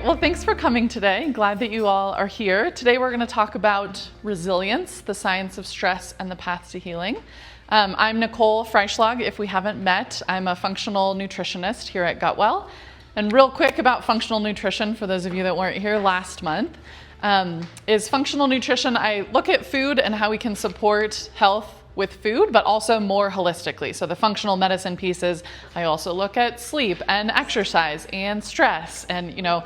well, thanks for coming today. Glad that you all are here. Today we're going to talk about resilience, the science of stress, and the path to healing. I'm Nicole Freyschlag. If we haven't met, I'm a functional nutritionist here at Gutwell. And real quick about functional nutrition, for those of you that weren't here last month, is functional nutrition. I look at food and how we can support health with food, but also more holistically. So the functional medicine pieces, I also look at sleep and exercise and stress. And,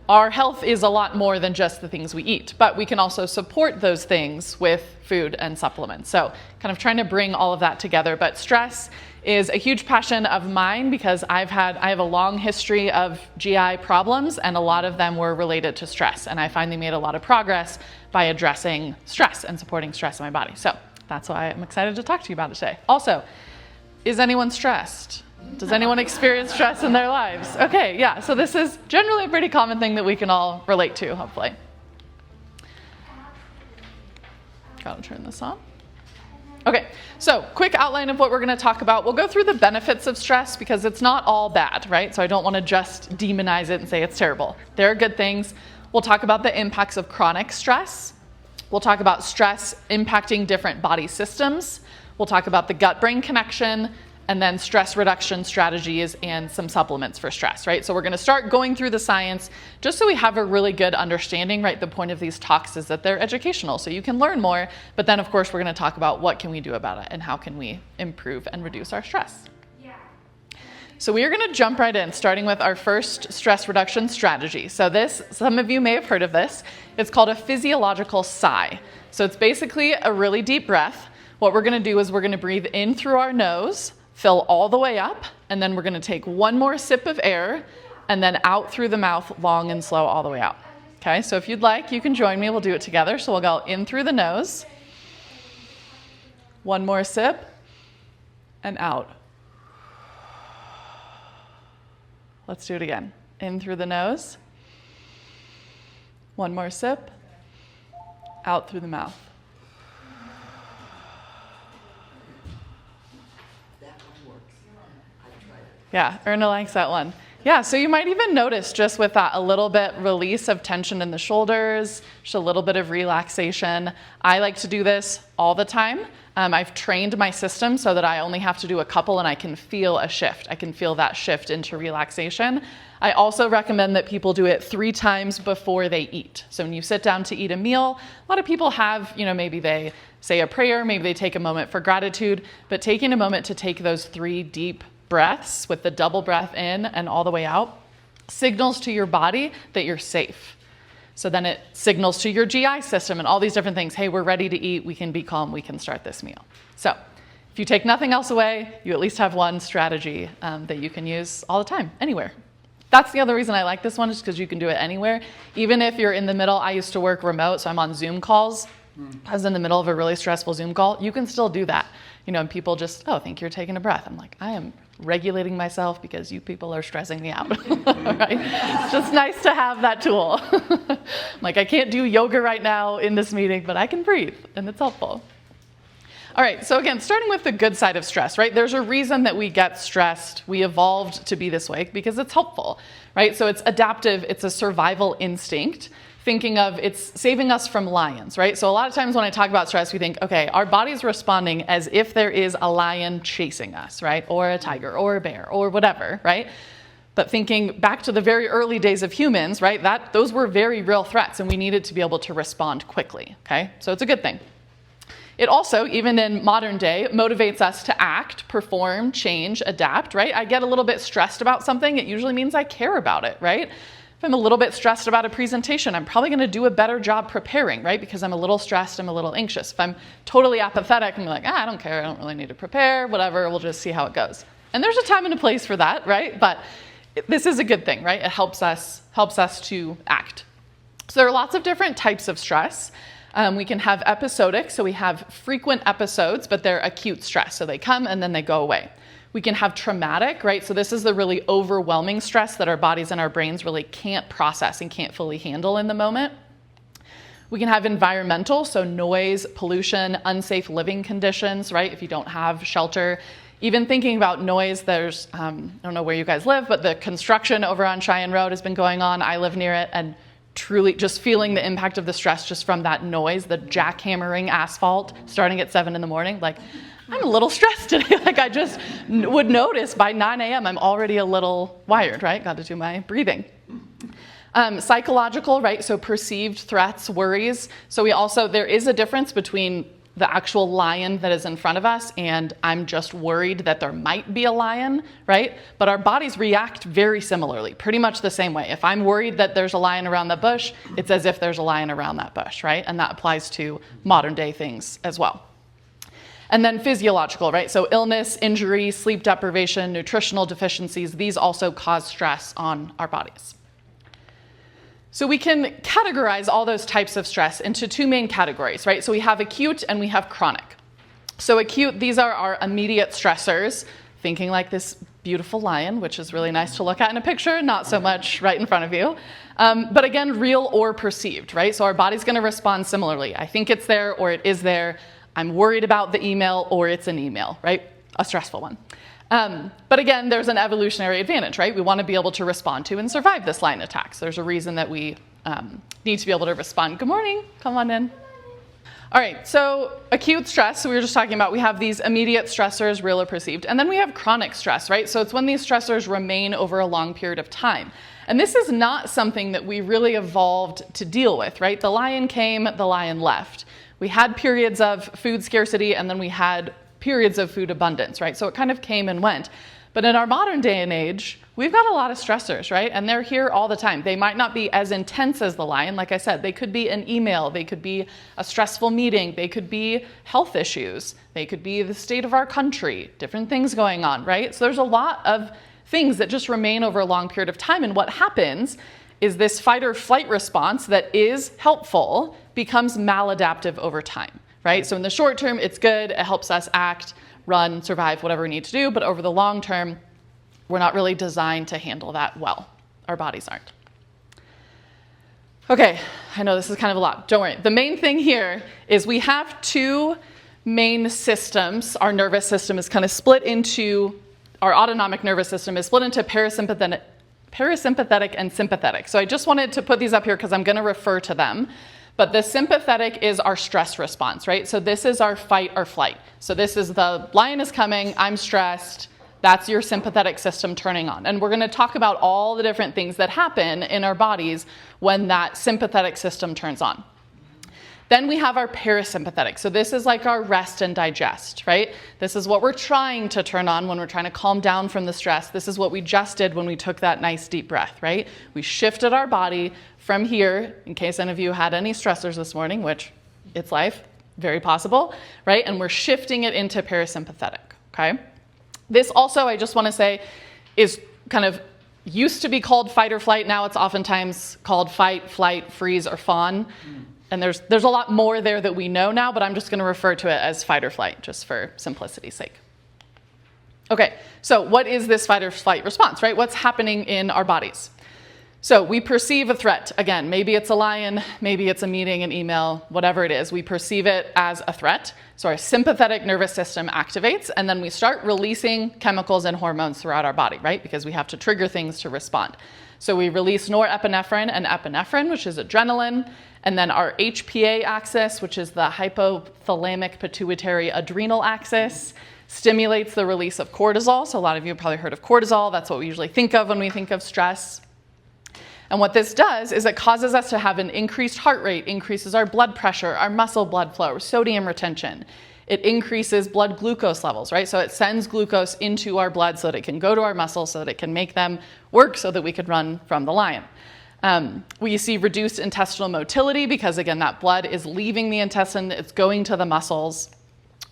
our health is a lot more than just the things we eat, but we can also support those things with food and supplements. So kind of trying to bring all of that together. But stress is a huge passion of mine because I have a long history of GI problems, and a lot of them were related to stress. And I finally made a lot of progress by addressing stress and supporting stress in my body. So that's why I'm excited to talk to you about it today. Also, is anyone stressed? Does anyone experience stress in their lives? Okay, yeah, so this is generally a pretty common thing that we can all relate to, hopefully. Gotta turn this on. Okay, so quick outline of what we're gonna talk about. We'll go through the benefits of stress because it's not all bad, right? So I don't wanna just demonize it and say it's terrible. There are good things. We'll talk about the impacts of chronic stress. We'll talk about stress impacting different body systems. We'll talk about the gut-brain connection, and then stress reduction strategies and some supplements for stress, right? So we're gonna start going through the science just so we have a really good understanding, right? The point of these talks is that they're educational, so you can learn more, but then of course we're gonna talk about what can we do about it and how can we improve and reduce our stress. So we are gonna jump right in, starting with our first stress reduction strategy. So this, some of you may have heard of this. It's called a physiological sigh. So it's basically a really deep breath. What we're gonna do is we're gonna breathe in through our nose, fill all the way up, and then we're gonna take one more sip of air, and then out through the mouth, long and slow, all the way out. Okay, so if you'd like, you can join me, we'll do it together. So we'll go in through the nose, one more sip, and out. Let's do it again. In through the nose. One more sip. Out through the mouth. That one works. I've tried it. Yeah, Erna likes that one. Yeah, so you might even notice just with that a little bit release of tension in the shoulders, just a little bit of relaxation. I like to do this all the time. I've trained my system so that I only have to do a couple and I can feel a shift. I can feel that shift into relaxation. I also recommend that people do it 3 times before they eat. So when you sit down to eat a meal, a lot of people have, maybe they say a prayer, maybe they take a moment for gratitude, but taking a moment to take those 3 deep breaths with the double breath in and all the way out signals to your body that you're safe. So then it signals to your GI system and all these different things. Hey, we're ready to eat. We can be calm. We can start this meal. So if you take nothing else away, you at least have one strategy that you can use all the time, anywhere. That's the other reason I like this one is because you can do it anywhere. Even if you're in the middle, I used to work remote, so I'm on Zoom calls. I was in the middle of a really stressful Zoom call. You can still do that. And people just, think you're taking a breath. I'm like, I am regulating myself because you people are stressing me out. Right? It's just nice to have that tool. Like, I can't do yoga right now in this meeting, but I can breathe, and it's helpful. All right, so again, starting with the good side of stress, right? There's a reason that we get stressed. We evolved to be this way because it's helpful, right? So it's adaptive. It's a survival instinct. Thinking of it's saving us from lions, right? So a lot of times when I talk about stress, we think, okay, our body's responding as if there is a lion chasing us, right? Or a tiger or a bear or whatever, right? But thinking back to the very early days of humans, right? Those were very real threats and we needed to be able to respond quickly, okay? So it's a good thing. It also, even in modern day, motivates us to act, perform, change, adapt, right? I get a little bit stressed about something, it usually means I care about it, right? If I'm a little bit stressed about a presentation, I'm probably going to do a better job preparing, right? Because I'm a little stressed, I'm a little anxious. If I'm totally apathetic, I'm like, I don't care, I don't really need to prepare, whatever, we'll just see how it goes. And there's a time and a place for that, right? But this is a good thing, right? It helps us to act. So there are lots of different types of stress. We can have episodic, so we have frequent episodes, but they're acute stress. So they come and then they go away. We can have traumatic, right? So this is the really overwhelming stress that our bodies and our brains really can't process and can't fully handle in the moment. We can have environmental, so noise, pollution, unsafe living conditions, right? If you don't have shelter. Even thinking about noise, there's, I don't know where you guys live, but the construction over on Cheyenne Road has been going on. I live near it, and truly just feeling the impact of the stress just from that noise, the jackhammering asphalt starting at 7 in the morning. Like, I'm a little stressed today. Like, I just would notice by 9 a.m. I'm already a little wired, right? Got to do my breathing. Psychological, right? So perceived threats, worries. So there is a difference between the actual lion that is in front of us and I'm just worried that there might be a lion, right? But our bodies react very similarly, pretty much the same way. If I'm worried that there's a lion around the bush, it's as if there's a lion around that bush, right? And that applies to modern day things as well. And then physiological, right? So illness, injury, sleep deprivation, nutritional deficiencies, these also cause stress on our bodies. So we can categorize all those types of stress into two main categories, right? So we have acute and we have chronic. So acute, these are our immediate stressors, thinking like this beautiful lion, which is really nice to look at in a picture, not so much right in front of you. But again, real or perceived, right? So our body's gonna respond similarly. I think it's there or it is there. I'm worried about the email or it's an email, right? A stressful one. But again, there's an evolutionary advantage, right? We want to be able to respond to and survive this lion attack. So there's a reason that we need to be able to respond. Good morning, come on in. All right, so acute stress, so we were just talking about, we have these immediate stressors, real or perceived, and then we have chronic stress, right? So it's when these stressors remain over a long period of time. And this is not something that we really evolved to deal with, right? The lion came, the lion left. We had periods of food scarcity, and then we had periods of food abundance, right? So it kind of came and went. But in our modern day and age, we've got a lot of stressors, right? And they're here all the time. They might not be as intense as the lion. Like I said, they could be an email, they could be a stressful meeting, they could be health issues, they could be the state of our country, different things going on, right? So there's a lot of things that just remain over a long period of time. And what happens is this fight or flight response that is helpful becomes maladaptive over time. Right? So in the short term, it's good. It helps us act, run, survive, whatever we need to do. But over the long term, we're not really designed to handle that well. Our bodies aren't. Okay, I know this is kind of a lot. Don't worry. The main thing here is we have two main systems. Our nervous system is kind of split into, our autonomic nervous system is split into parasympathetic and sympathetic. So I just wanted to put these up here because I'm going to refer to them. But the sympathetic is our stress response, right? So this is our fight or flight. So this is the lion is coming, I'm stressed. That's your sympathetic system turning on. And we're going to talk about all the different things that happen in our bodies when that sympathetic system turns on. Then we have our parasympathetic. So this is like our rest and digest, right? This is what we're trying to turn on when we're trying to calm down from the stress. This is what we just did when we took that nice deep breath, right? We shifted our body from here, in case any of you had any stressors this morning, which it's life, very possible, right? And we're shifting it into parasympathetic, okay? This also, I just want to say, is kind of used to be called fight or flight. Now it's oftentimes called fight, flight, freeze, or fawn. And there's a lot more there that we know now, but I'm just going to refer to it as fight or flight, just for simplicity's sake. Okay, so what is this fight or flight response, right? What's happening in our bodies? So we perceive a threat. Again, maybe it's a lion, maybe it's a meeting, an email, whatever it is. We perceive it as a threat. So our sympathetic nervous system activates, and then we start releasing chemicals and hormones throughout our body, right? Because we have to trigger things to respond. So we release norepinephrine and epinephrine, which is adrenaline, and then our HPA axis, which is the hypothalamic pituitary adrenal axis, stimulates the release of cortisol. So a lot of you have probably heard of cortisol. That's what we usually think of when we think of stress. And what this does is it causes us to have an increased heart rate, increases our blood pressure, our muscle blood flow, sodium retention. It increases blood glucose levels, right? So it sends glucose into our blood so that it can go to our muscles, so that it can make them work so that we could run from the lion. We see reduced intestinal motility because, again, that blood is leaving the intestine, it's going to the muscles.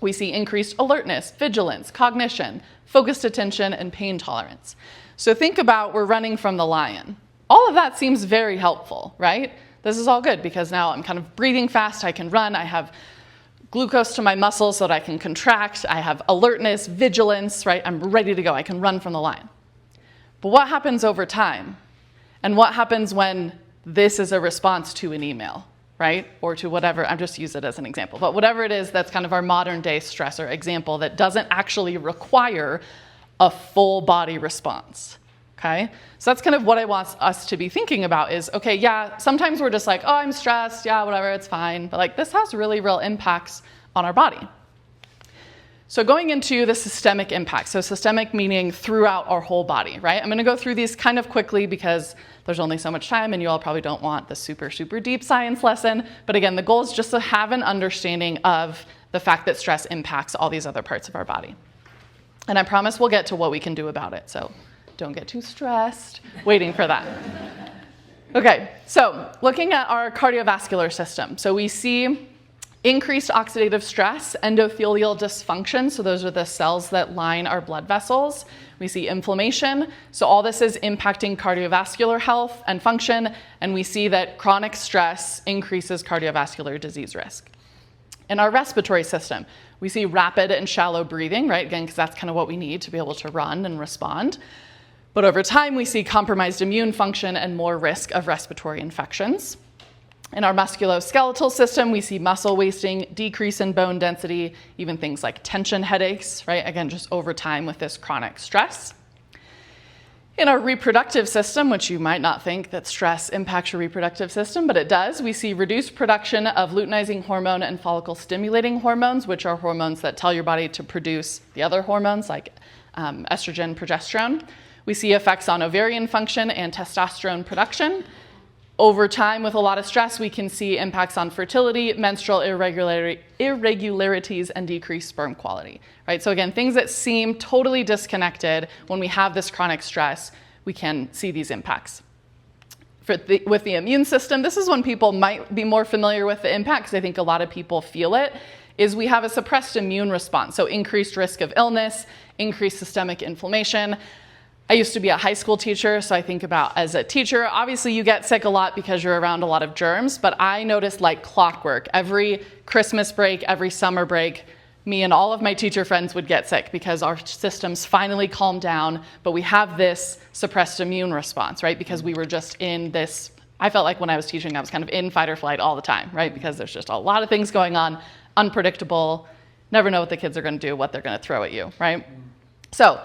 We see increased alertness, vigilance, cognition, focused attention, and pain tolerance. So think about we're running from the lion. All of that seems very helpful, right? This is all good because now I'm kind of breathing fast, I can run, I have glucose to my muscles so that I can contract, I have alertness, vigilance, right? I'm ready to go, I can run from the lion. But what happens over time? And what happens when this is a response to an email, right? Or to whatever, I'm just use it as an example, but whatever it is that's kind of our modern day stressor example that doesn't actually require a full body response, okay? So that's kind of what I want us to be thinking about is, okay, yeah, sometimes we're just like, oh, I'm stressed, yeah, whatever, it's fine. But like this has really real impacts on our body. So going into the systemic impact, so systemic meaning throughout our whole body, right? I'm gonna go through these kind of quickly because there's only so much time and you all probably don't want the super, super deep science lesson. But again, the goal is just to have an understanding of the fact that stress impacts all these other parts of our body. And I promise we'll get to what we can do about it. So don't get too stressed waiting for that. Okay, so looking at our cardiovascular system. So we see increased oxidative stress, endothelial dysfunction, so those are the cells that line our blood vessels. We see inflammation, so all this is impacting cardiovascular health and function, and we see that chronic stress increases cardiovascular disease risk. In our respiratory system, we see rapid and shallow breathing, right? Again, because that's kind of what we need to be able to run and respond. But over time, we see compromised immune function and more risk of respiratory infections. In our musculoskeletal system, we see muscle wasting, decrease in bone density, even things like tension headaches, right? Again, just over time with this chronic stress. In our reproductive system, which you might not think that stress impacts your reproductive system, but it does, we see reduced production of luteinizing hormone and follicle stimulating hormones, which are hormones that tell your body to produce the other hormones like estrogen, progesterone. We see effects on ovarian function and testosterone production. Over time, with a lot of stress, we can see impacts on fertility, menstrual irregularities, and decreased sperm quality, right? So again, things that seem totally disconnected when we have this chronic stress, we can see these impacts. With the immune system, this is when people might be more familiar with the impact, because I think a lot of people feel it, is we have a suppressed immune response, so increased risk of illness, increased systemic inflammation. I used to be a high school teacher, so I think about as a teacher, obviously you get sick a lot because you're around a lot of germs, but I noticed like clockwork, every Christmas break, every summer break, me and all of my teacher friends would get sick because our systems finally calmed down, but we have this suppressed immune response, right? Because we were just in this, I felt like when I was teaching, I was kind of in fight or flight all the time, right? Because there's just a lot of things going on, unpredictable, never know what the kids are gonna do, what they're gonna throw at you, right? So,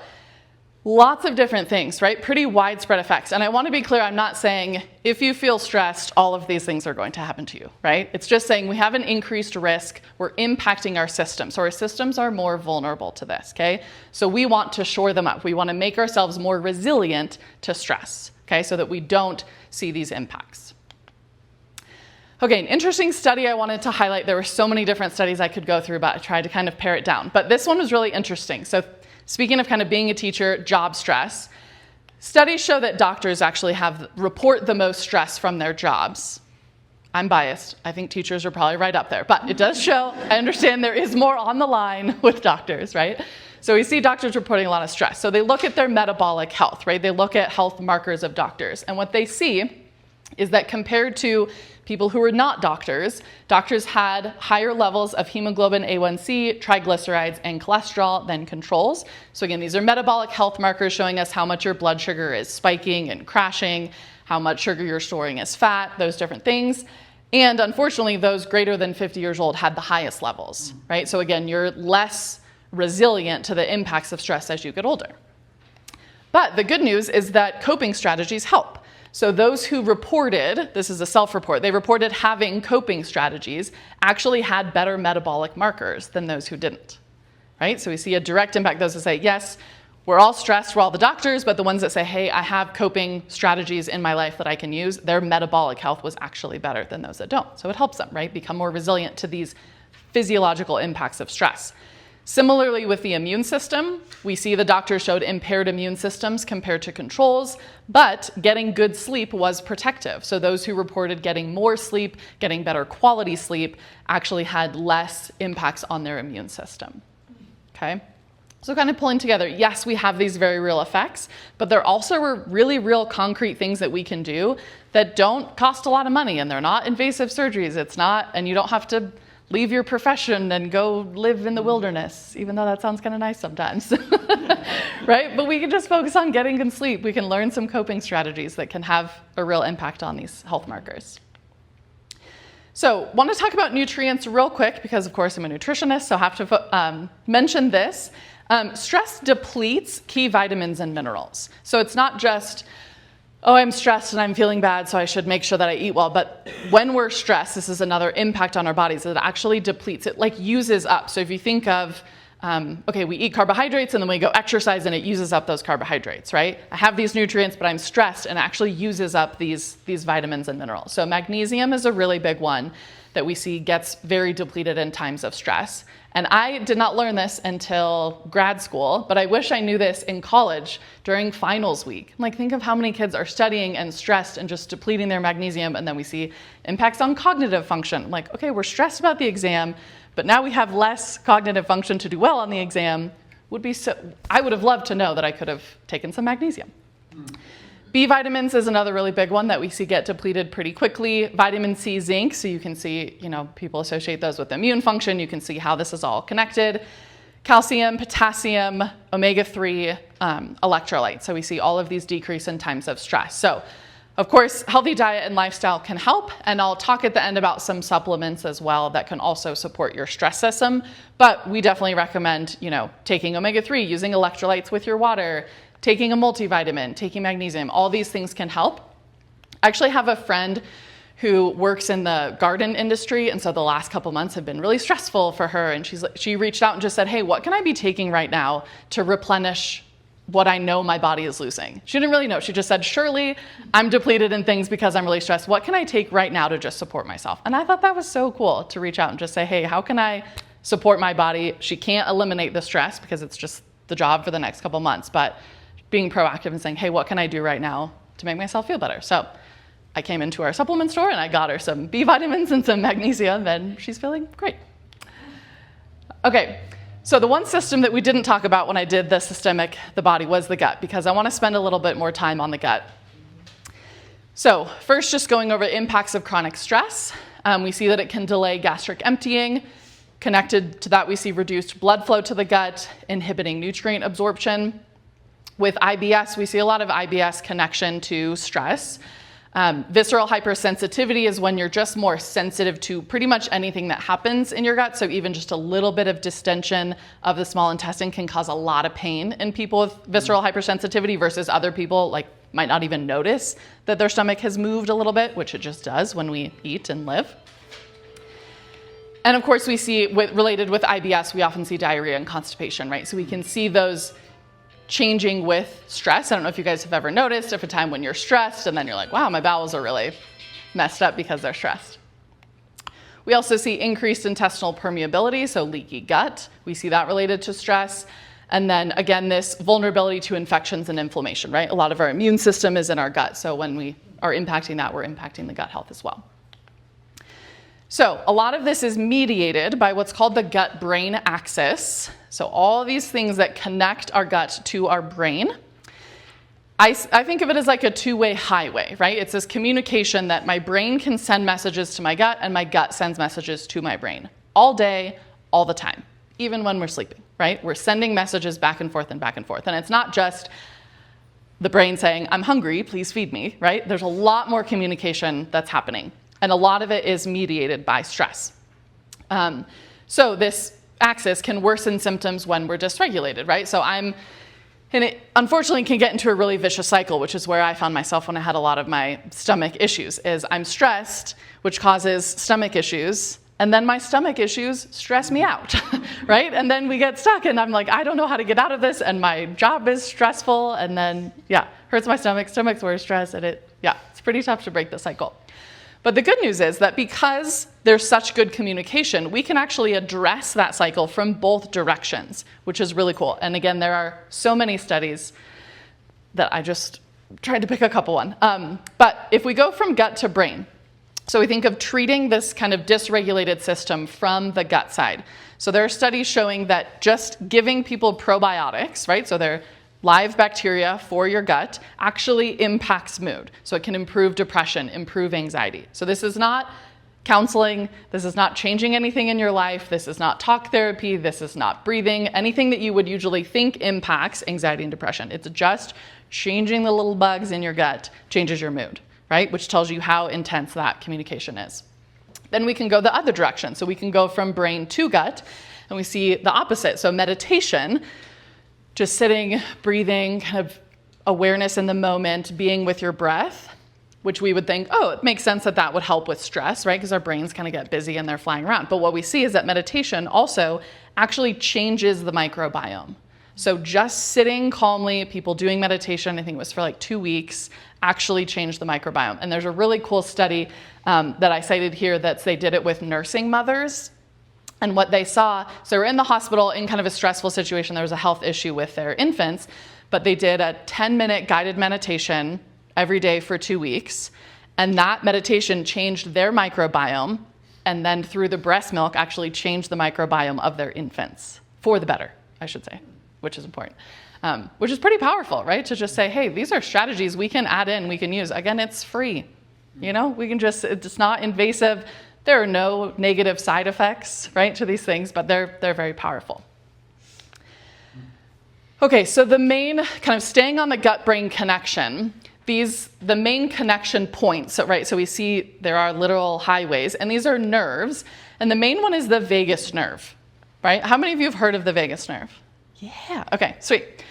lots of different things, right? Pretty widespread effects. And I want to be clear, I'm not saying if you feel stressed, all of these things are going to happen to you, right? It's just saying we have an increased risk. We're impacting our systems. So our systems are more vulnerable to this, okay? So we want to shore them up. We want to make ourselves more resilient to stress, okay? So that we don't see these impacts. Okay, an interesting study I wanted to highlight. There were so many different studies I could go through, but I tried to kind of pare it down. But this one was really interesting. So speaking of kind of being a teacher, job stress, studies show that doctors actually report the most stress from their jobs. I'm biased. I think teachers are probably right up there, but it does show, I understand there is more on the line with doctors, right? So we see doctors reporting a lot of stress. So they look at their metabolic health, right? They look at health markers of doctors. And what they see is that compared to people who were not doctors, doctors had higher levels of hemoglobin A1C, triglycerides, and cholesterol than controls. So again, these are metabolic health markers showing us how much your blood sugar is spiking and crashing, how much sugar you're storing as fat, those different things. And unfortunately, those greater than 50 years old had the highest levels, right? So again, you're less resilient to the impacts of stress as you get older. But the good news is that coping strategies help. So those who reported, this is a self-report, they reported having coping strategies actually had better metabolic markers than those who didn't, right? So we see a direct impact. Those that say, yes, we're all stressed, we're all the doctors, but the ones that say, hey, I have coping strategies in my life that I can use, their metabolic health was actually better than those that don't. So it helps them, right? Become more resilient to these physiological impacts of stress. Similarly, with the immune system, we see the doctors showed impaired immune systems compared to controls, but getting good sleep was protective. So those who reported getting more sleep, getting better quality sleep, actually had less impacts on their immune system, okay? So kind of pulling together, yes, we have these very real effects, but there also are really real concrete things that we can do that don't cost a lot of money, and they're not invasive surgeries. It's not, and you don't have to leave your profession and go live in the wilderness, even though that sounds kind of nice sometimes, right? But we can just focus on getting good sleep. We can learn some coping strategies that can have a real impact on these health markers. So want to talk about nutrients real quick because, of course, I'm a nutritionist, so I have to mention this. Stress depletes key vitamins and minerals. So it's not just, oh, I'm stressed and I'm feeling bad, so I should make sure that I eat well. But when we're stressed, this is another impact on our bodies. It actually depletes, it like uses up. So if you think of, okay, we eat carbohydrates and then we go exercise and it uses up those carbohydrates, right? I have these nutrients, but I'm stressed and it actually uses up these vitamins and minerals. So magnesium is a really big one that we see gets very depleted in times of stress. And I did not learn this until grad school, but I wish I knew this in college during finals week. Like, think of how many kids are studying and stressed and just depleting their magnesium, and then we see impacts on cognitive function. Like, okay, we're stressed about the exam, but now we have less cognitive function to do well on the exam. I would have loved to know that I could have taken some magnesium. B vitamins is another really big one that we see get depleted pretty quickly. Vitamin C, zinc, so you can see, people associate those with immune function. You can see how this is all connected. Calcium, potassium, omega-3, electrolytes. So we see all of these decrease in times of stress. So, of course, healthy diet and lifestyle can help, and I'll talk at the end about some supplements as well that can also support your stress system. But we definitely recommend, taking omega-3, using electrolytes with your water, taking a multivitamin, taking magnesium. All these things can help. I actually have a friend who works in the garden industry, and so the last couple months have been really stressful for her, and she reached out and just said, hey, what can I be taking right now to replenish what I know my body is losing? She didn't really know. She just said, surely I'm depleted in things because I'm really stressed. What can I take right now to just support myself? And I thought that was so cool to reach out and just say, hey, how can I support my body? She can't eliminate the stress because it's just the job for the next couple months, but being proactive and saying, hey, what can I do right now to make myself feel better? So I came into our supplement store and I got her some B vitamins and some magnesium, and she's feeling great. Okay, so the one system that we didn't talk about when I did the body, was the gut, because I want to spend a little bit more time on the gut. So first, just going over the impacts of chronic stress. We see that it can delay gastric emptying. Connected to that, we see reduced blood flow to the gut, inhibiting nutrient absorption. With IBS, we see a lot of IBS connection to stress. Visceral hypersensitivity is when you're just more sensitive to pretty much anything that happens in your gut. So even just a little bit of distension of the small intestine can cause a lot of pain in people with visceral hypersensitivity versus other people might not even notice that their stomach has moved a little bit, which it just does when we eat and live. And of course, we see related with IBS, we often see diarrhea and constipation, right? So we can see those changing with stress. I don't know if you guys have ever noticed if a time when you're stressed and then you're like, wow, my bowels are really messed up because they're stressed. We also see increased intestinal permeability, so leaky gut. We see that related to stress. And then again, this vulnerability to infections and inflammation, right? A lot of our immune system is in our gut. So when we are impacting that, we're impacting the gut health as well. So a lot of this is mediated by what's called the gut-brain axis. So all these things that connect our gut to our brain. I think of it as like a two-way highway, right? It's this communication that my brain can send messages to my gut and my gut sends messages to my brain all day, all the time, even when we're sleeping, right? We're sending messages back and forth and back and forth. And it's not just the brain saying, I'm hungry, please feed me, right? There's a lot more communication that's happening. And a lot of it is mediated by stress. So this axis can worsen symptoms when we're dysregulated, right? And it unfortunately can get into a really vicious cycle, which is where I found myself when I had a lot of my stomach issues, is I'm stressed, which causes stomach issues, and then my stomach issues stress me out, right? And then we get stuck, and I'm like, I don't know how to get out of this, and my job is stressful, and then, hurts my stomach's where stress, and it's pretty tough to break the cycle. But the good news is that because there's such good communication, we can actually address that cycle from both directions, which is really cool. And again, there are so many studies that I just tried to pick a couple on. But if we go from gut to brain, so we think of treating this kind of dysregulated system from the gut side. So there are studies showing that just giving people probiotics, right? So they're live bacteria for your gut actually impacts mood. So it can improve depression, improve anxiety. So this is not counseling. This is not changing anything in your life. This is not talk therapy. This is not breathing. Anything that you would usually think impacts anxiety and depression. It's just changing the little bugs in your gut changes your mood, right? Which tells you how intense that communication is. Then we can go the other direction. So we can go from brain to gut, and we see the opposite. So meditation, just sitting, breathing, kind of awareness in the moment, being with your breath, which we would think, oh, it makes sense that that would help with stress, right? Because our brains kind of get busy and they're flying around. But what we see is that meditation also actually changes the microbiome. So just sitting calmly, people doing meditation, I think it was for like 2 weeks, actually changed the microbiome. And there's a really cool study that I cited here that they did it with nursing mothers. And what they saw, so they were in the hospital in kind of a stressful situation. There was a health issue with their infants, but they did a 10-minute guided meditation every day for 2 weeks. And that meditation changed their microbiome, and then through the breast milk actually changed the microbiome of their infants for the better, I should say, which is important. Which is pretty powerful, right? To just say, hey, these are strategies we can add in, we can use. Again, it's free. You know, we can just, it's not invasive. There are no negative side effects, right, to these things, but they're very powerful. Okay, so the main, kind of staying on the gut-brain connection, the main connection points, so, right, so we see there are literal highways, and these are nerves, and the main one is the vagus nerve, right? How many of you have heard of the vagus nerve? Yeah, okay, sweet.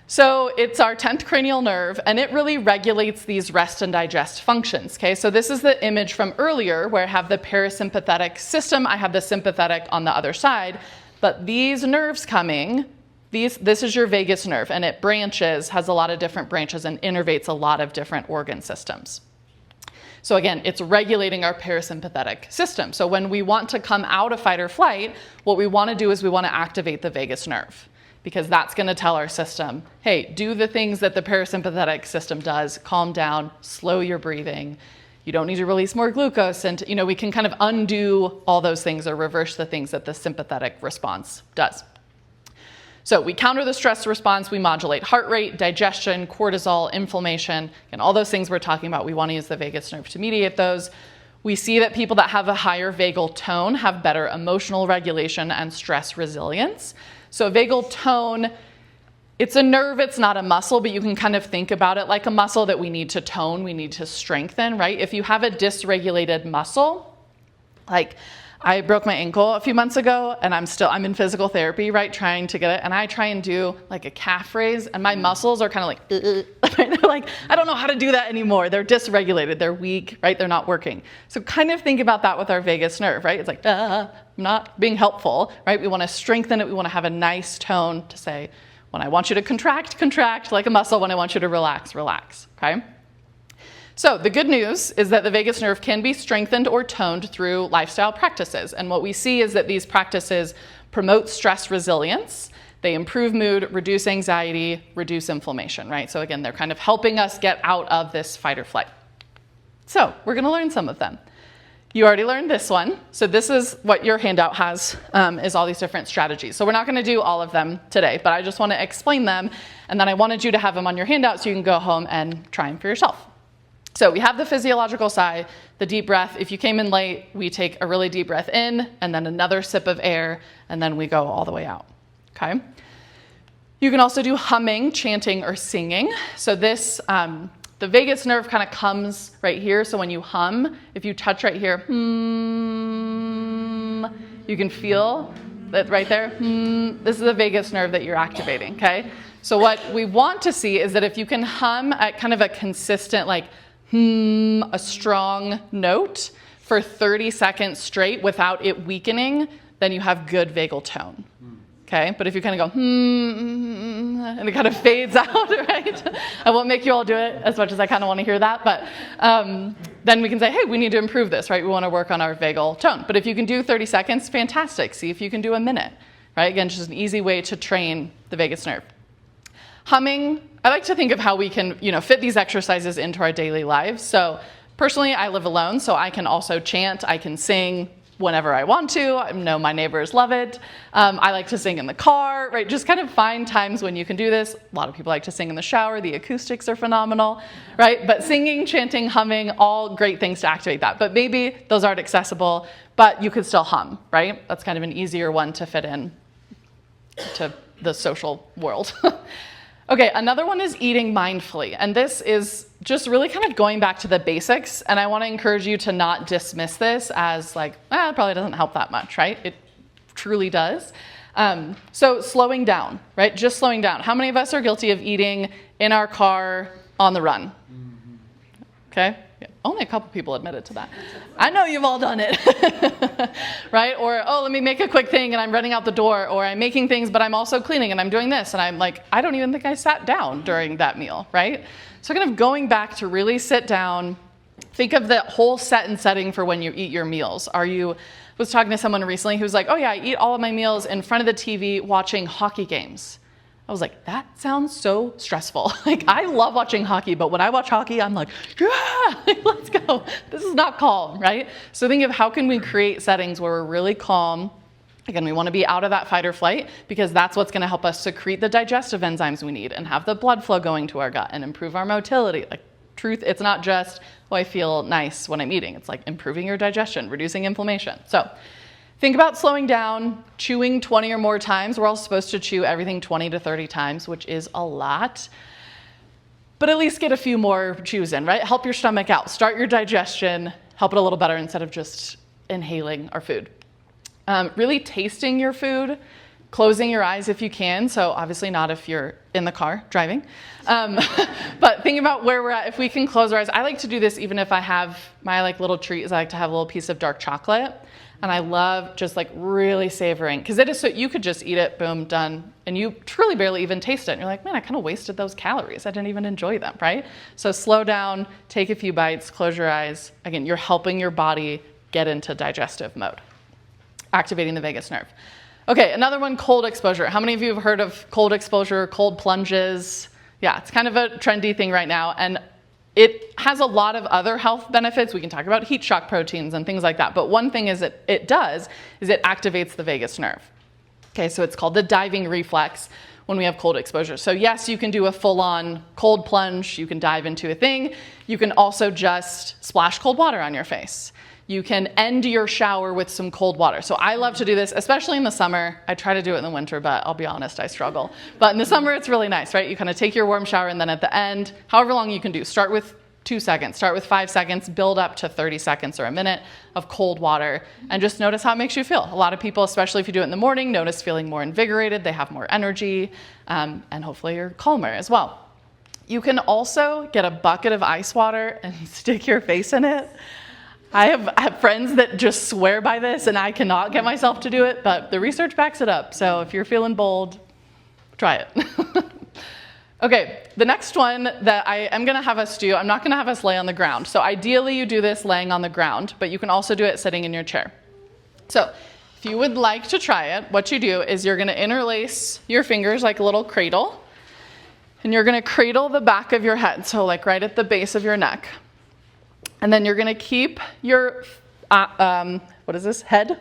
So it's our 10th cranial nerve, and it really regulates these rest and digest functions, okay? So this is the image from earlier where I have the parasympathetic system, I have the sympathetic on the other side, but these nerves coming, this is your vagus nerve, and it branches, has a lot of different branches, and innervates a lot of different organ systems. So again, it's regulating our parasympathetic system. So when we want to come out of fight or flight, what we want to do is we want to activate the vagus nerve, because that's going to tell our system, hey, do the things that the parasympathetic system does, calm down, slow your breathing. You don't need to release more glucose. And you know, we can kind of undo all those things or reverse the things that the sympathetic response does. So we counter the stress response, we modulate heart rate, digestion, cortisol, inflammation, and all those things we're talking about. We want to use the vagus nerve to mediate those. We see that people that have a higher vagal tone have better emotional regulation and stress resilience. So vagal tone, it's a nerve, it's not a muscle, but you can kind of think about it like a muscle that we need to tone, we need to strengthen, right? If you have a dysregulated muscle, like I broke my ankle a few months ago, and I'm in physical therapy, right, trying to get it, and I try and do like a calf raise, and my muscles are kind of like, they're like, I don't know how to do that anymore. They're dysregulated, they're weak, right, they're not working. So kind of think about that with our vagus nerve, right? It's like, I'm not being helpful, right? We want to strengthen it, we want to have a nice tone to say, when I want you to contract, contract like a muscle, when I want you to relax, relax, okay? So the good news is that the vagus nerve can be strengthened or toned through lifestyle practices. And what we see is that these practices promote stress resilience, they improve mood, reduce anxiety, reduce inflammation, right? So again, they're kind of helping us get out of this fight or flight. So we're gonna learn some of them. You already learned this one. So this is what your handout has, is all these different strategies. So we're not gonna do all of them today, but I just wanna explain them. And then I wanted you to have them on your handout so you can go home and try them for yourself. So we have the physiological side, the deep breath. If you came in late, we take a really deep breath in and then another sip of air, and then we go all the way out, okay? You can also do humming, chanting, or singing. So this, the vagus nerve kind of comes right here. So when you hum, if you touch right here, you can feel that right there. This is the vagus nerve that you're activating, okay? So what we want to see is that if you can hum at kind of a consistent, like, a strong note for 30 seconds straight without it weakening, then you have good vagal tone, okay? But if you kind of go, and it kind of fades out, right? I won't make you all do it as much as I kind of want to hear that, but then we can say, hey, we need to improve this, right? We want to work on our vagal tone. But if you can do 30 seconds, fantastic. See if you can do a minute, right? Again, just an easy way to train the vagus nerve. Humming, I like to think of how we can, fit these exercises into our daily lives. So personally, I live alone, so I can also chant, I can sing whenever I want to. I know my neighbors love it. I like to sing in the car, right? Just kind of find times when you can do this. A lot of people like to sing in the shower. The acoustics are phenomenal, right? But singing, chanting, humming, all great things to activate that. But maybe those aren't accessible, but you could still hum, right? That's kind of an easier one to fit in to the social world. Okay, another one is eating mindfully. And this is just really kind of going back to the basics. And I want to encourage you to not dismiss this as like, it probably doesn't help that much, right? It truly does. So slowing down, right? Just slowing down. How many of us are guilty of eating in our car on the run? Okay. Yeah. Only a couple people admitted to that. I know you've all done it, right? Or, let me make a quick thing and I'm running out the door, or I'm making things, but I'm also cleaning and I'm doing this. And I'm like, I don't even think I sat down during that meal, right? So kind of going back to really sit down, think of the whole set and setting for when you eat your meals. Was talking to someone recently who was like, I eat all of my meals in front of the TV watching hockey games. I was like, that sounds so stressful. Like, I love watching hockey, but when I watch hockey, I'm like, let's go. This is not calm, right? So think of how can we create settings where we're really calm. Again, we want to be out of that fight or flight because that's what's going to help us secrete the digestive enzymes we need and have the blood flow going to our gut and improve our motility. Like, truth, it's not just, I feel nice when I'm eating. It's like improving your digestion, reducing inflammation. So think about slowing down, chewing 20 or more times. We're all supposed to chew everything 20 to 30 times, which is a lot. But at least get a few more chews in, right? Help your stomach out. Start your digestion. Help it a little better instead of just inhaling our food. Really tasting your food. Closing your eyes if you can, so obviously not if you're in the car driving. But think about where we're at. If we can close our eyes, I like to do this even if I have my little treat is I like to have a little piece of dark chocolate. And I love just really savoring, because it is so you could just eat it, boom, done, and you truly barely even taste it. And you're like, man, I kind of wasted those calories. I didn't even enjoy them, right? So slow down, take a few bites, close your eyes. Again, you're helping your body get into digestive mode, activating the vagus nerve. Okay, another one, cold exposure. How many of you have heard of cold exposure, cold plunges? Yeah, it's kind of a trendy thing right now, and it has a lot of other health benefits. We can talk about heat shock proteins and things like that, but one thing is it activates the vagus nerve. Okay, so it's called the diving reflex when we have cold exposure. So yes, you can do a full-on cold plunge. You can dive into a thing. You can also just splash cold water on your face. You can end your shower with some cold water. So I love to do this, especially in the summer. I try to do it in the winter, but I'll be honest, I struggle. But in the summer, it's really nice, right? You kind of take your warm shower, and then at the end, however long you can do, start with 2 seconds, start with 5 seconds, build up to 30 seconds or a minute of cold water, and just notice how it makes you feel. A lot of people, especially if you do it in the morning, notice feeling more invigorated, they have more energy, and hopefully you're calmer as well. You can also get a bucket of ice water and stick your face in it. I have friends that just swear by this, and I cannot get myself to do it, but the research backs it up. So if you're feeling bold, try it. Okay, the next one that I am going to have us do, I'm not going to have us lay on the ground. So ideally you do this laying on the ground, but you can also do it sitting in your chair. So if you would like to try it, what you do is you're going to interlace your fingers like a little cradle, and you're going to cradle the back of your head, so right at the base of your neck. And then you're going to keep your, head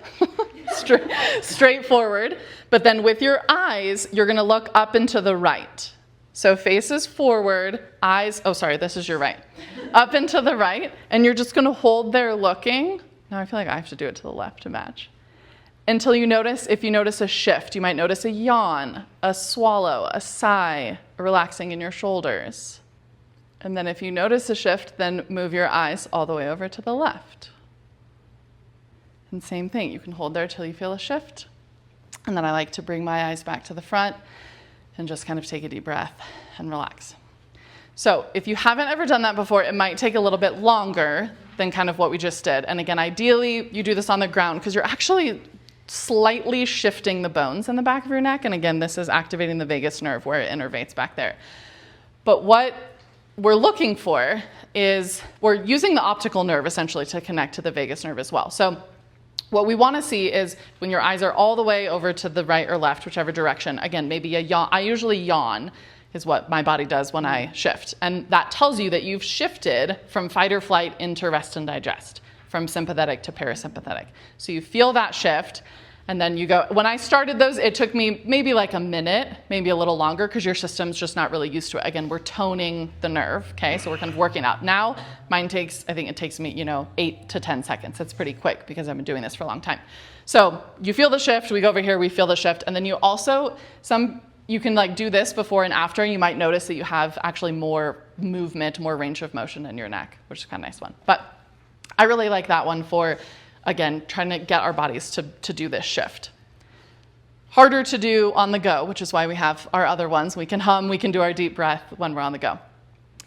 straight forward. But then with your eyes, you're going to look up and to the right. So face is forward, eyes, this is your right. Up and to the right, and you're just going to hold there looking. Now I feel like I have to do it to the left to match. Until if you notice a shift, you might notice a yawn, a swallow, a sigh, a relaxing in your shoulders. And then if you notice a shift, then move your eyes all the way over to the left. And same thing, you can hold there till you feel a shift. And then I like to bring my eyes back to the front and just kind of take a deep breath and relax. So if you haven't ever done that before, it might take a little bit longer than kind of what we just did. And again, ideally, you do this on the ground because you're actually slightly shifting the bones in the back of your neck. And again, this is activating the vagus nerve where it innervates back there. But what we're looking for is we're using the optical nerve essentially to connect to the vagus nerve as well. So what we want to see is when your eyes are all the way over to the right or left, whichever direction, again, maybe a yawn. I usually yawn is what my body does when I shift. And that tells you that you've shifted from fight or flight into rest and digest, from sympathetic to parasympathetic. So you feel that shift. And then you go, when I started those, it took me maybe a minute, maybe a little longer, because your system's just not really used to it. Again, we're toning the nerve, okay? So we're kind of working out. Now, I think it takes me, 8 to 10 seconds. It's pretty quick because I've been doing this for a long time. So you feel the shift, we go over here, we feel the shift, and then you also, some you can like do this before and after, and you might notice that you have actually more movement, more range of motion in your neck, which is kind of a nice one. But I really like that one for, again, trying to get our bodies to do this shift. Harder to do on the go, which is why we have our other ones. We can hum, we can do our deep breath when we're on the go.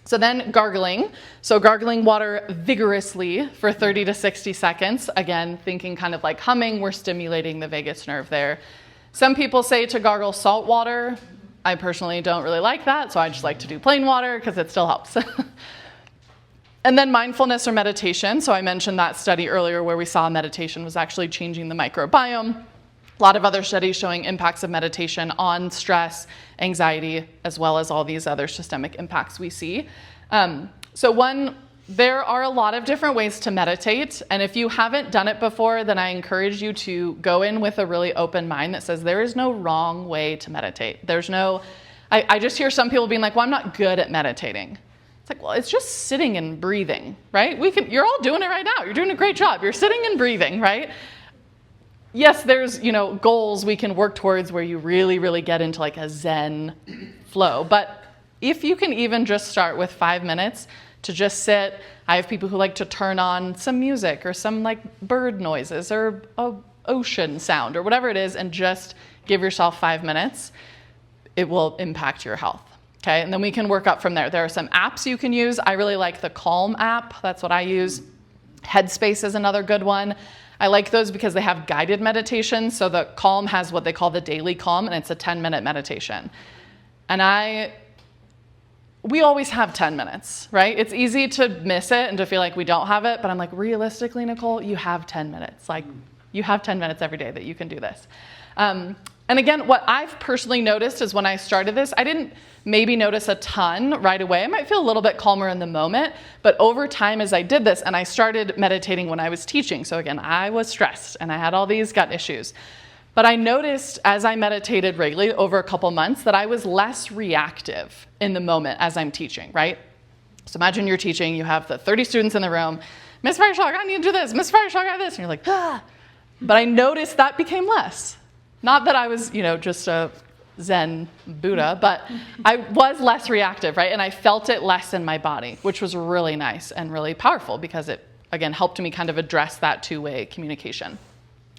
So then gargling. So gargling water vigorously for 30 to 60 seconds. Again, thinking kind of like humming, we're stimulating the vagus nerve there. Some people say to gargle salt water. I personally don't really like that, so I just like to do plain water because it still helps. And then mindfulness or meditation. So I mentioned that study earlier where we saw meditation was actually changing the microbiome. A lot of other studies showing impacts of meditation on stress, anxiety, as well as all these other systemic impacts we see. There are a lot of different ways to meditate, and if you haven't done it before, then I encourage you to go in with a really open mind that says there is no wrong way to meditate. I just hear some people being like, well, I'm not good at meditating. It's like, well, it's just sitting and breathing, right? You're all doing it right now. You're doing a great job. You're sitting and breathing, right? Yes, there's, goals we can work towards where you really, really get into like a Zen flow. But if you can even just start with 5 minutes to just sit. I have people who like to turn on some music or some like bird noises or ocean sound or whatever it is and just give yourself 5 minutes. It will impact your health. Okay, and then we can work up from there. There are some apps you can use. I really like the Calm app. That's what I use. Headspace is another good one. I like those because they have guided meditation. So the Calm has what they call the daily Calm, and it's a 10-minute meditation. And we always have 10 minutes, right? It's easy to miss it and to feel like we don't have it, but I'm like, realistically, Nicole, you have 10 minutes. Like, you have 10 minutes every day that you can do this. And again, what I've personally noticed is when I started this, I didn't maybe notice a ton right away. I might feel a little bit calmer in the moment, but over time as I did this, and I started meditating when I was teaching. So again, I was stressed and I had all these gut issues. But I noticed as I meditated regularly over a couple months that I was less reactive in the moment as I'm teaching, right? So imagine you're teaching, you have the 30 students in the room. Miss Freyschlag, I need to do this. Miss Freyschlag, I have this. And you're like, ah. But I noticed that became less. Not that I was, just a Zen Buddha, but I was less reactive, right? And I felt it less in my body, which was really nice and really powerful because it, again, helped me kind of address that two-way communication.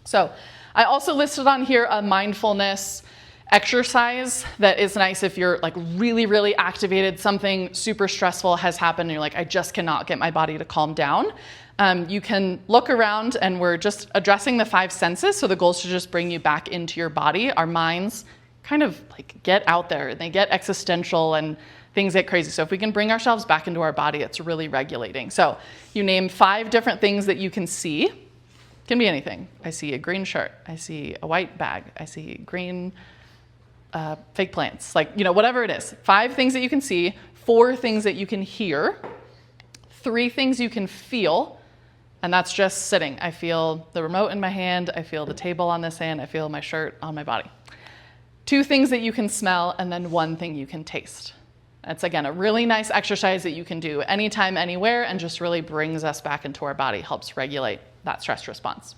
So I also listed on here a mindfulness exercise that is nice if you're like really, really activated, something super stressful has happened and you're like, I just cannot get my body to calm down. You can look around and we're just addressing the 5 senses. So the goal is to just bring you back into your body. Our minds kind of like get out there, they get existential and things get crazy. So if we can bring ourselves back into our body, it's really regulating. So you name 5 different things that you can see. Can be anything. I see a green shirt. I see a white bag. I see green fake plants. Like, whatever it is. 5 things that you can see, 4 things that you can hear, 3 things you can feel, and that's just sitting. I feel the remote in my hand. I feel the table on this hand. I feel my shirt on my body. 2 things that you can smell, and then 1 thing you can taste. It's, again, a really nice exercise that you can do anytime, anywhere, and just really brings us back into our body, helps regulate that stress response.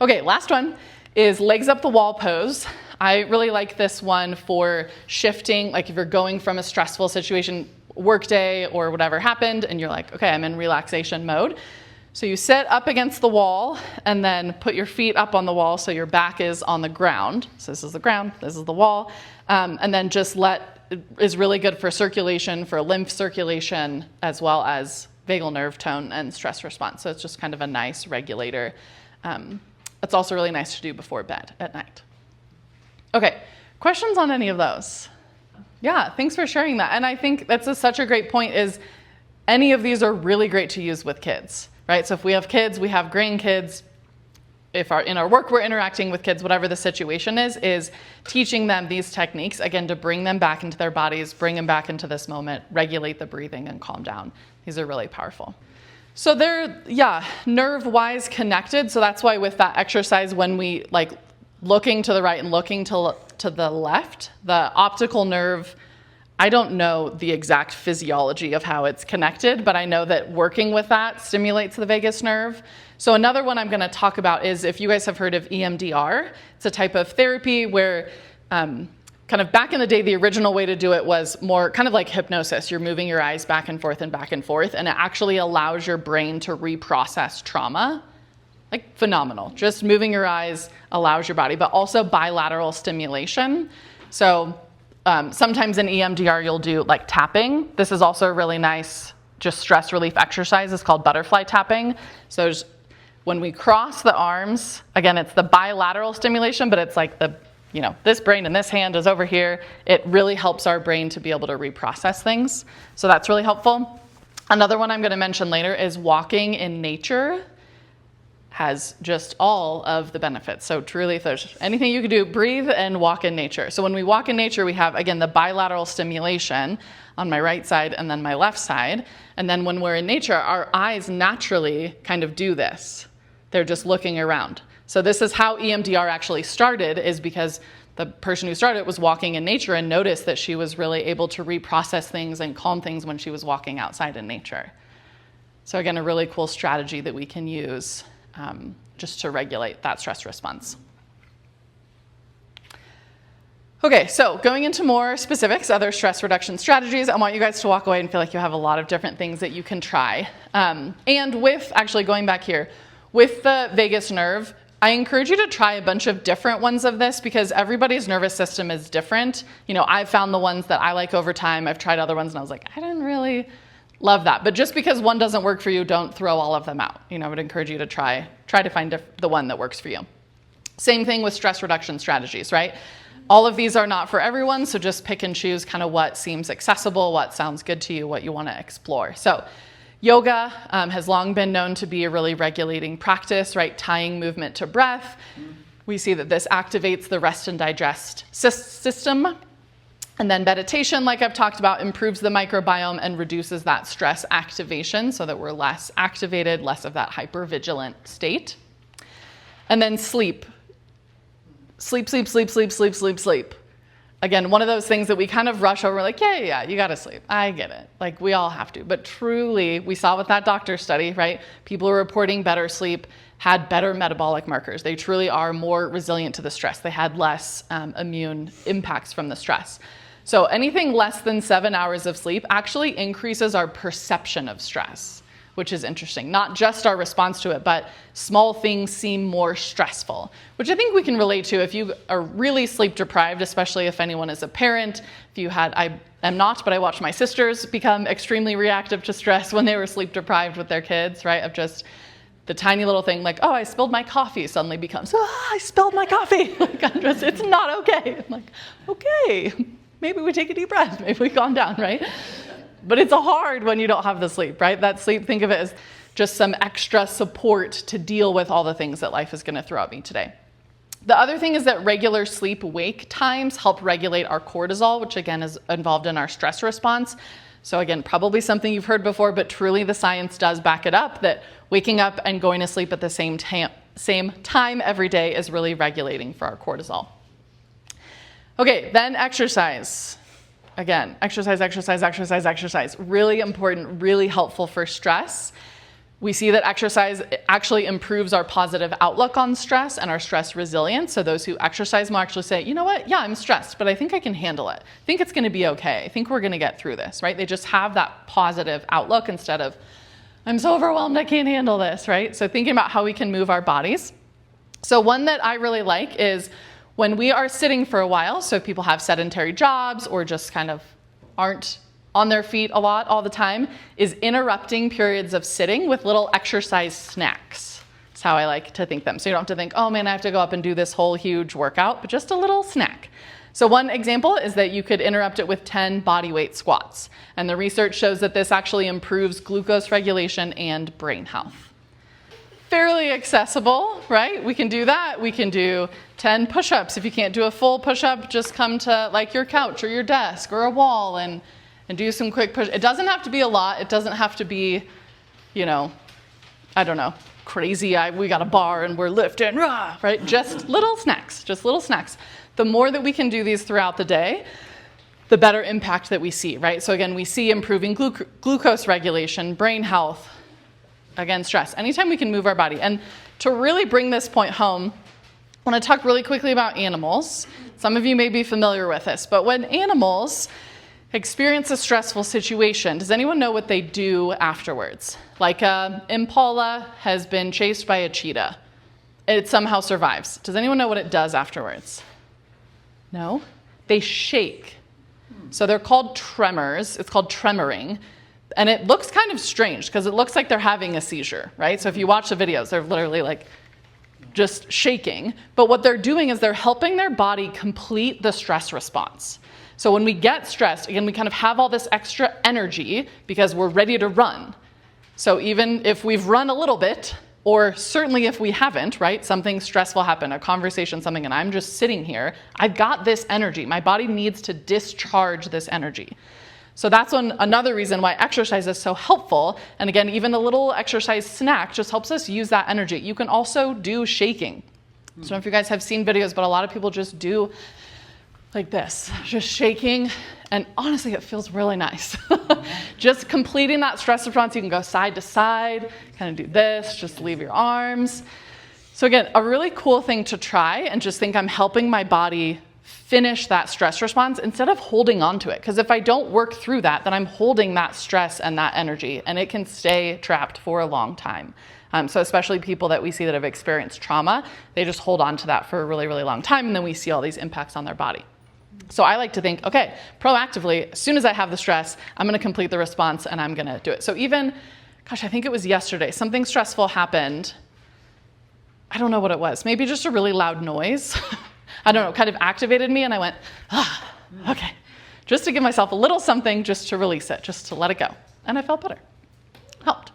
Okay, last one is legs up the wall pose. I really like this one for shifting, like if you're going from a stressful situation, work day or whatever happened, and you're like, okay, I'm in relaxation mode. So you sit up against the wall and then put your feet up on the wall so your back is on the ground. So this is the ground, this is the wall. And then just is really good for circulation, for lymph circulation, as well as vagal nerve tone and stress response. So it's just kind of a nice regulator. It's also really nice to do before bed at night. Okay, questions on any of those? Yeah, thanks for sharing that. And I think that's such a great point is any of these are really great to use with kids, right? So if we have kids, we have grandkids. If in our work we're interacting with kids, whatever the situation is teaching them these techniques, again, to bring them back into their bodies, bring them back into this moment, regulate the breathing and calm down. These are really powerful. So they're, nerve-wise connected. So that's why with that exercise, when we like looking to the right and looking to the left, the optical nerve, I don't know the exact physiology of how it's connected, but I know that working with that stimulates the vagus nerve. So another one I'm going to talk about is if you guys have heard of EMDR, it's a type of therapy where kind of back in the day, the original way to do it was more kind of like hypnosis. You're moving your eyes back and forth, and it actually allows your brain to reprocess trauma. Like, phenomenal. Just moving your eyes allows your body, but also bilateral stimulation. So sometimes in EMDR, you'll do like tapping. This is also a really nice just stress relief exercise. It's called butterfly tapping. So when we cross the arms, again, it's the bilateral stimulation, but it's like this brain and this hand is over here. It really helps our brain to be able to reprocess things. So that's really helpful. Another one I'm going to mention later is walking in nature has just all of the benefits. So truly, if there's anything you can do, breathe and walk in nature. So when we walk in nature, we have, again, the bilateral stimulation on my right side and then my left side. And then when we're in nature, our eyes naturally kind of do this. They're just looking around. So this is how EMDR actually started, is because the person who started it was walking in nature and noticed that she was really able to reprocess things and calm things when she was walking outside in nature. So again, a really cool strategy that we can use just to regulate that stress response. Okay, so going into more specifics, other stress reduction strategies, I want you guys to walk away and feel like you have a lot of different things that you can try. And with, actually going back here, with the vagus nerve, I encourage you to try a bunch of different ones of this because everybody's nervous system is different. I've found the ones that I like over time. I've tried other ones and I was like, I didn't really love that. But just because one doesn't work for you, don't throw all of them out. I would encourage you to try to find the one that works for you. Same thing with stress reduction strategies, right? All of these are not for everyone, so just pick and choose kind of what seems accessible, what sounds good to you, what you want to explore. So yoga has long been known to be a really regulating practice, right? Tying movement to breath. We see that this activates the rest and digest system. And then meditation, like I've talked about, improves the microbiome and reduces that stress activation so that we're less activated, less of that hypervigilant state. And then sleep. Sleep. Again, one of those things that we kind of rush over, like, yeah, you gotta sleep. I get it. Like, we all have to. But truly, we saw with that doctor study, right? People who are reporting better sleep had better metabolic markers. They truly are more resilient to the stress. They had less immune impacts from the stress. So anything less than 7 hours of sleep actually increases our perception of stress, which is interesting. Not just our response to it, but small things seem more stressful, which I think we can relate to if you are really sleep deprived, especially if anyone is a parent. I am not, but I watched my sisters become extremely reactive to stress when they were sleep deprived with their kids, right? Of just the tiny little thing like, oh, I spilled my coffee suddenly becomes, I spilled my coffee. It's not okay. I'm like, okay, maybe we take a deep breath. Maybe we calm down, right? But it's hard when you don't have the sleep, right? That sleep, think of it as just some extra support to deal with all the things that life is going to throw at me today. The other thing is that regular sleep-wake times help regulate our cortisol, which again is involved in our stress response. So again, probably something you've heard before, but truly the science does back it up that waking up and going to sleep at the same time every day is really regulating for our cortisol. Okay, then exercise. Again, exercise. Really important, really helpful for stress. We see that exercise actually improves our positive outlook on stress and our stress resilience. So those who exercise will actually say, you know what? Yeah, I'm stressed, but I think I can handle it. I think it's going to be okay. I think we're going to get through this, right? They just have that positive outlook instead of, I'm so overwhelmed, I can't handle this, right? So thinking about how we can move our bodies. So one that I really like is when we are sitting for a while, so if people have sedentary jobs or just kind of aren't on their feet a lot all the time, is interrupting periods of sitting with little exercise snacks. That's how I like to think them. So you don't have to think, oh man, I have to go up and do this whole huge workout, but just a little snack. So one example is that you could interrupt it with 10 body weight squats. And the research shows that this actually improves glucose regulation and brain health. Fairly accessible, right? We can do that. We can do 10 push-ups. If you can't do a full push-up, just come to like your couch or your desk or a wall and do some quick push. It doesn't have to be a lot. It doesn't have to be, crazy. We got a bar and we're lifting, right? Just little snacks. The more that we can do these throughout the day, the better impact that we see, right? So again, we see improving glucose regulation, brain health, again, stress. Anytime we can move our body. And to really bring this point home, I want to talk really quickly about animals. Some of you may be familiar with this, but when animals experience a stressful situation, does anyone know what they do afterwards? Like a impala has been chased by a cheetah. It somehow survives. Does anyone know what it does afterwards? No? They shake. So they're called tremors. It's called tremoring. And it looks kind of strange because it looks like they're having a seizure, right? So if you watch the videos, they're literally like just shaking. But what they're doing is they're helping their body complete the stress response. So when we get stressed, again, we kind of have all this extra energy because we're ready to run. So even if we've run a little bit, or certainly if we haven't, right, something stressful happened, a conversation, something, and I'm just sitting here, I've got this energy. My body needs to discharge this energy. So that's another reason why exercise is so helpful. And again, even a little exercise snack just helps us use that energy. You can also do shaking. So I don't know if you guys have seen videos, but a lot of people just do like this, just shaking. And honestly, it feels really nice. Just completing that stress response. You can go side to side, kind of do this, just leave your arms. So again, a really cool thing to try and just think I'm helping my body finish that stress response instead of holding on to it. Because if I don't work through that, then I'm holding that stress and that energy, and it can stay trapped for a long time. So especially people that we see that have experienced trauma, they just hold on to that for a really, really long time, and then we see all these impacts on their body. So I like to think, okay, proactively, as soon as I have the stress, I'm going to complete the response and I'm going to do it. So even, I think it was yesterday, something stressful happened. I don't know what it was. Maybe just a really loud noise. I don't know, kind of activated me, and I went, okay. Just to give myself a little something, just to release it, just to let it go. And I felt better. Helped.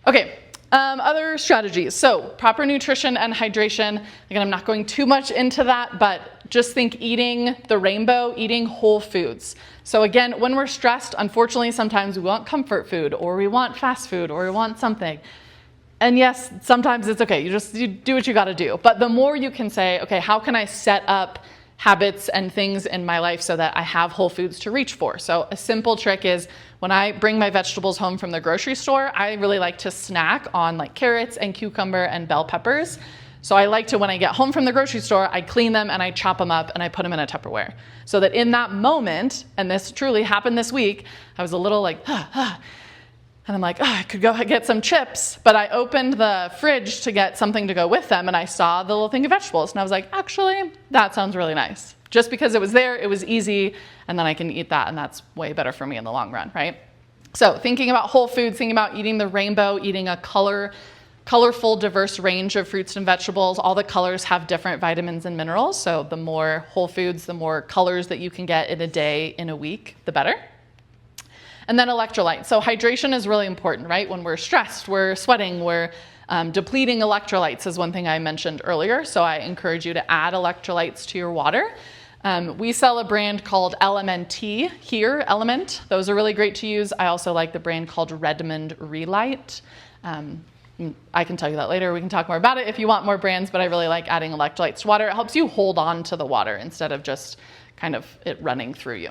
Okay. Other strategies. So proper nutrition and hydration. Again, I'm not going too much into that, but just think eating the rainbow, eating whole foods. So again, when we're stressed, unfortunately, sometimes we want comfort food, or we want fast food, or we want something. And yes, sometimes it's okay. You do what you got to do. But the more you can say, okay, how can I set up habits and things in my life so that I have whole foods to reach for? So a simple trick is when I bring my vegetables home from the grocery store, I really like to snack on like carrots and cucumber and bell peppers. So I like to, when I get home from the grocery store, I clean them and I chop them up and I put them in a Tupperware. So that in that moment, and this truly happened this week, I was a little like, and I'm like, I could go get some chips, but I opened the fridge to get something to go with them, and I saw the little thing of vegetables, and I was like, actually, that sounds really nice. Just because it was there, it was easy, and then I can eat that, and that's way better for me in the long run, right? So thinking about whole foods, thinking about eating the rainbow, eating a colorful, diverse range of fruits and vegetables. All the colors have different vitamins and minerals, so the more whole foods, the more colors that you can get in a day, in a week, the better. And then electrolytes. So hydration is really important, right? When we're stressed, we're sweating, we're depleting electrolytes is one thing I mentioned earlier. So I encourage you to add electrolytes to your water. We sell a brand called LMNT here, Element. Those are really great to use. I also like the brand called Redmond Relight. I can tell you that later. We can talk more about it if you want more brands, but I really like adding electrolytes to water. It helps you hold on to the water instead of just kind of it running through you.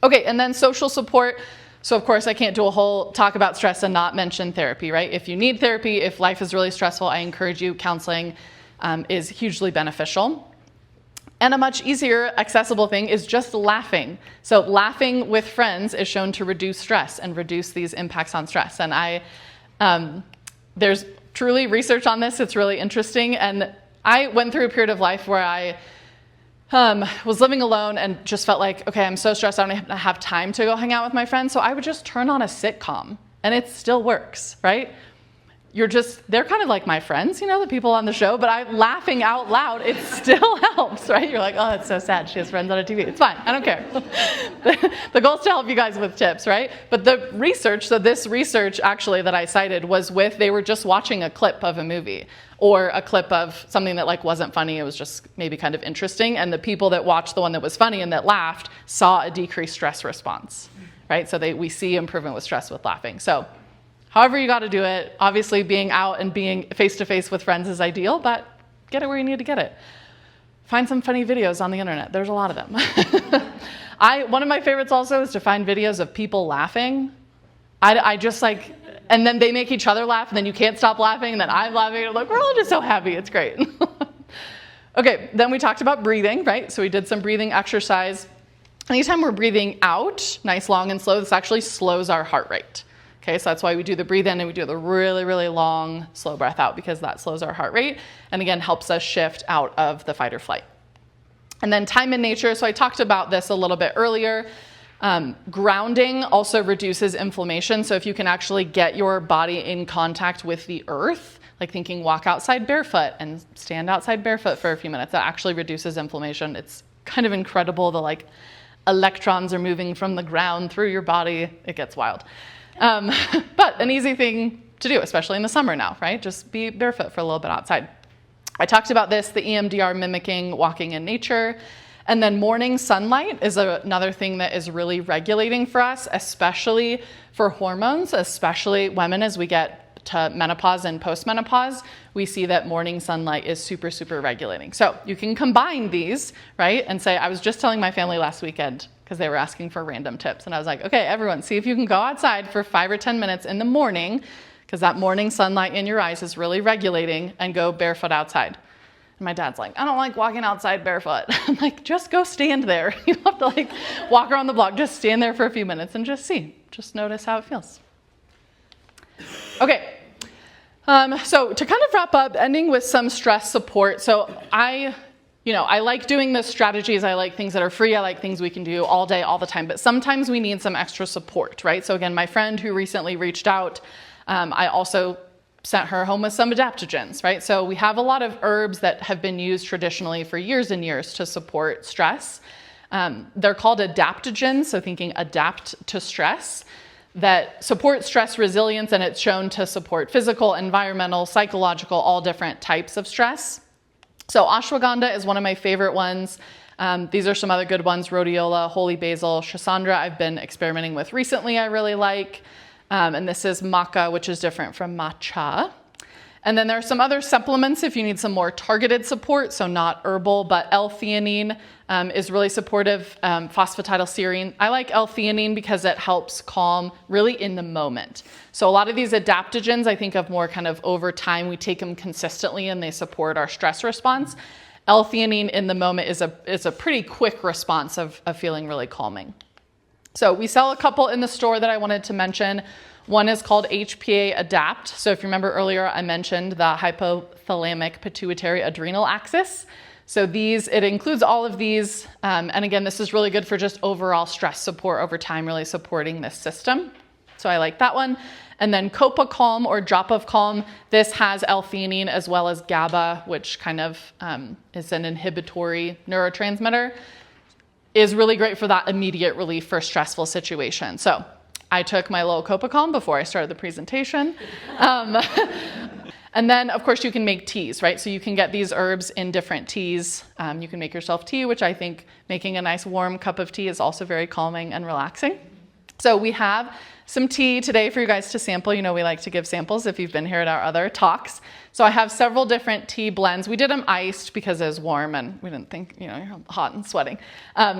Okay, and then social support. So of course I can't do a whole talk about stress and not mention therapy, right? If you need therapy, if life is really stressful, I encourage you, counseling is hugely beneficial. And a much easier, accessible thing is just laughing. So laughing with friends is shown to reduce stress and reduce these impacts on stress. And there's truly research on this. It's really interesting. And I went through a period of life where I was living alone and just felt like, okay, I'm so stressed, I don't have time to go hang out with my friends. So I would just turn on a sitcom, and it still works, right? They're kind of like my friends, the people on the show, but I'm laughing out loud. It still helps, right? You're like, oh, it's so sad. She has friends on a TV. It's fine. I don't care. The goal is to help you guys with tips, right? But this research actually that I cited was they were just watching a clip of a movie or a clip of something that wasn't funny. It was just maybe kind of interesting. And the people that watched the one that was funny and that laughed saw a decreased stress response, right? So we see improvement with stress with laughing. So however you got to do it, obviously being out and being face-to-face with friends is ideal, but get it where you need to get it. Find some funny videos on the internet. There's a lot of them. One of my favorites also is to find videos of people laughing. I just and then they make each other laugh, and then you can't stop laughing, and then I'm laughing, and I'm like, we're all just so happy. It's great. Okay, then we talked about breathing, right? So we did some breathing exercise. Anytime we're breathing out, nice, long, and slow, this actually slows our heart rate. Okay, so that's why we do the breathe in and we do the really, really long, slow breath out, because that slows our heart rate and again helps us shift out of the fight or flight. And then time in nature. So I talked about this a little bit earlier. Grounding also reduces inflammation. So if you can actually get your body in contact with the earth, like thinking walk outside barefoot and stand outside barefoot for a few minutes, that actually reduces inflammation. It's kind of incredible. The electrons are moving from the ground through your body. It gets wild. But an easy thing to do, especially in the summer now, right? Just be barefoot for a little bit outside. I talked about this, the EMDR mimicking walking in nature. And then morning sunlight is another thing that is really regulating for us, especially for hormones, especially women as we get to menopause and postmenopause. We see that morning sunlight is super, super regulating. So you can combine these, right? And say, I was just telling my family last weekend, because they were asking for random tips. And I was like, okay, everyone, see if you can go outside for 5 or 10 minutes in the morning, because that morning sunlight in your eyes is really regulating, and go barefoot outside. And my dad's like, I don't like walking outside barefoot. I'm like, just go stand there. You don't have to walk around the block. Just stand there for a few minutes and just see. Just notice how it feels. Okay. So to kind of wrap up, ending with some stress support. So I like doing the strategies. I like things that are free. I like things we can do all day, all the time. But sometimes we need some extra support, right? So again, my friend who recently reached out, I also sent her home with some adaptogens, right? So we have a lot of herbs that have been used traditionally for years and years to support stress. They're called adaptogens, so thinking adapt to stress, that support stress resilience, and it's shown to support physical, environmental, psychological, all different types of stress. So ashwagandha is one of my favorite ones. These are some other good ones: rhodiola, holy basil, schisandra I've been experimenting with recently, I really like. And this is maca, which is different from matcha. And then there are some other supplements if you need some more targeted support, so not herbal, but L-theanine is really supportive, phosphatidylserine. I like L-theanine because it helps calm really in the moment. So a lot of these adaptogens I think of more kind of over time. We take them consistently and they support our stress response. L-theanine in the moment is a pretty quick response of feeling really calming. So we sell a couple in the store that I wanted to mention. One is called HPA Adapt. So if you remember earlier, I mentioned the hypothalamic pituitary adrenal axis. So it includes all of these. And again, this is really good for just overall stress support over time, really supporting this system. So I like that one. And then Copa Calm or Drop of Calm. This has L-theanine as well as GABA, which kind of is an inhibitory neurotransmitter. Is really great for that immediate relief for a stressful situation. So I took my little Copa Calm before I started the presentation. And then, of course, you can make teas, right? So you can get these herbs in different teas. You can make yourself tea, which I think making a nice warm cup of tea is also very calming and relaxing. So we have some tea today for you guys to sample. You know, we like to give samples if you've been here at our other talks. So I have several different tea blends. We did them iced because it was warm and we didn't think, you're hot and sweating.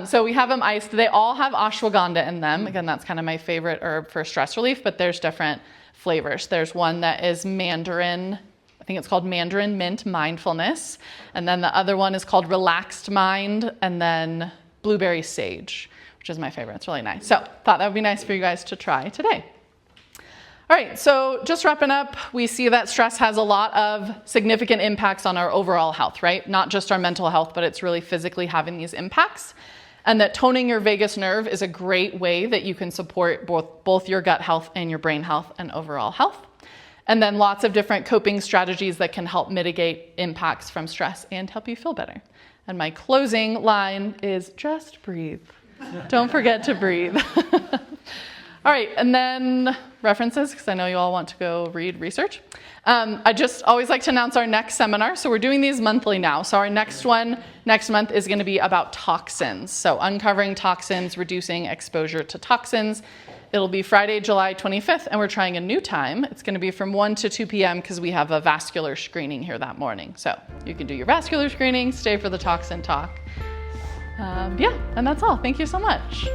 So we have them iced. They all have ashwagandha in them. Again, that's kind of my favorite herb for stress relief, but there's different flavors. There's one that is mandarin. I think it's called Mandarin Mint Mindfulness. And then the other one is called Relaxed Mind, and then Blueberry Sage, which is my favorite. It's really nice. So thought that would be nice for you guys to try today. All right, so just wrapping up, we see that stress has a lot of significant impacts on our overall health, right? Not just our mental health, but it's really physically having these impacts. And that toning your vagus nerve is a great way that you can support both your gut health and your brain health and overall health. And then lots of different coping strategies that can help mitigate impacts from stress and help you feel better. And my closing line is just breathe. Don't forget to breathe. All right, and then references, because I know you all want to go read research. I just always like to announce our next seminar. So we're doing these monthly now. So our next one next month is going to be about toxins. So uncovering toxins, reducing exposure to toxins. It'll be Friday, July 25th, and we're trying a new time. It's going to be from 1 to 2 p.m. because we have a vascular screening here that morning. So you can do your vascular screening, stay for the toxin talk. Yeah, and that's all. Thank you so much.